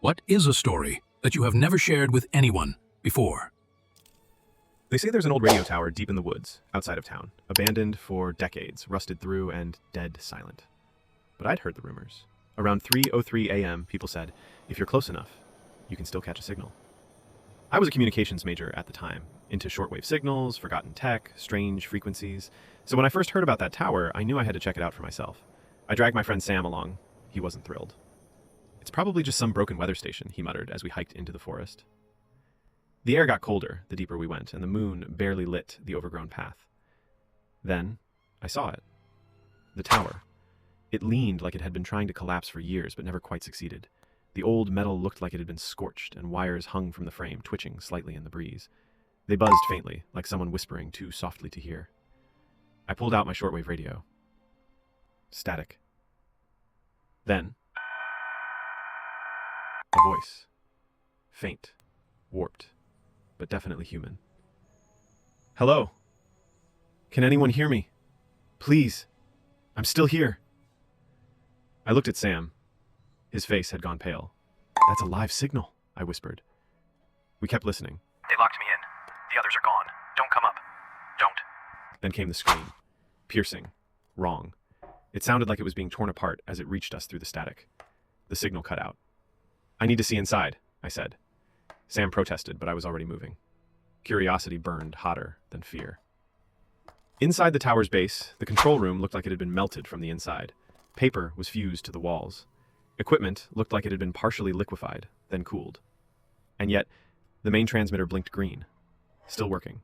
What is a story that you have never shared with anyone before? They say there's an old radio tower deep in the woods, outside of town, abandoned for decades, rusted through, and dead silent. But I'd heard the rumors. Around 3:03 a.m., people said, if you're close enough, you can still catch a signal. I was a communications major at the time, into shortwave signals, forgotten tech, strange frequencies. So when I first heard about that tower, I knew I had to check it out for myself. I dragged my friend Sam along. He wasn't thrilled. It's probably just some broken weather station, he muttered as we hiked into the forest. The air got colder the deeper we went, and the moon barely lit the overgrown path. Then, I saw it. The tower. It leaned like it had been trying to collapse for years, but never quite succeeded. The old metal looked like it had been scorched, and wires hung from the frame, twitching slightly in the breeze. They buzzed faintly, like someone whispering too softly to hear. I pulled out my shortwave radio. Static. Then, a voice. Faint, warped, but definitely human. Hello? Can anyone hear me? Please. I'm still here. I looked at Sam. His face had gone pale. That's a live signal, I whispered. We kept listening. They locked me in. The others are gone. Don't come up. Don't. Then came the scream. Piercing. Wrong. It sounded like it was being torn apart as it reached us through the static. The signal cut out. I need to see inside, I said. Sam protested, but I was already moving. Curiosity burned hotter than fear. Inside the tower's base, the control room looked like it had been melted from the inside. Paper was fused to the walls. Equipment looked like it had been partially liquefied, then cooled. And yet, the main transmitter blinked green, still working.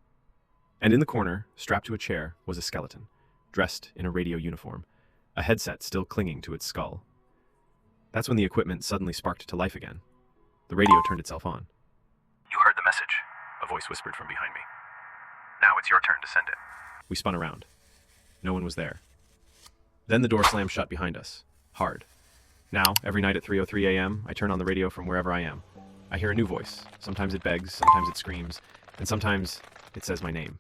And in the corner, strapped to a chair, was a skeleton, dressed in a radio uniform, a headset still clinging to its skull. That's when the equipment suddenly sparked to life again. The radio turned itself on. You heard the message, a voice whispered from behind me. Now it's your turn to send it. We spun around. No one was there. Then the door slammed shut behind us, hard. Now, every night at 3:03 a.m., I turn on the radio from wherever I am. I hear a new voice. Sometimes it begs, sometimes it screams, and sometimes it says my name.